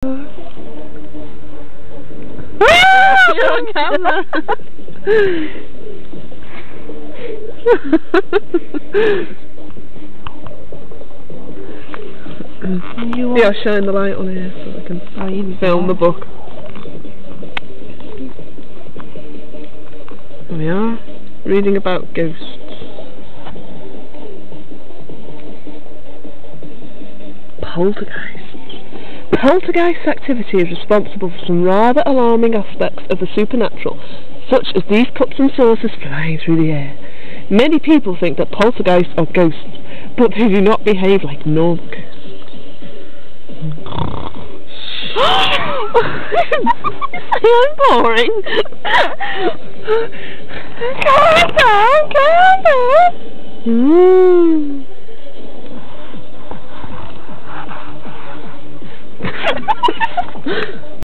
You're on camera. Yeah, shine the light on here so I can film the book. Here we are, reading about ghosts. Poltergeist. Poltergeist activity is responsible for some rather alarming aspects of the supernatural, such as these cups and saucers flying through the air. Many people think that poltergeists are ghosts, but they do not behave like normal ghosts. I'm boring. Calm down, calm down.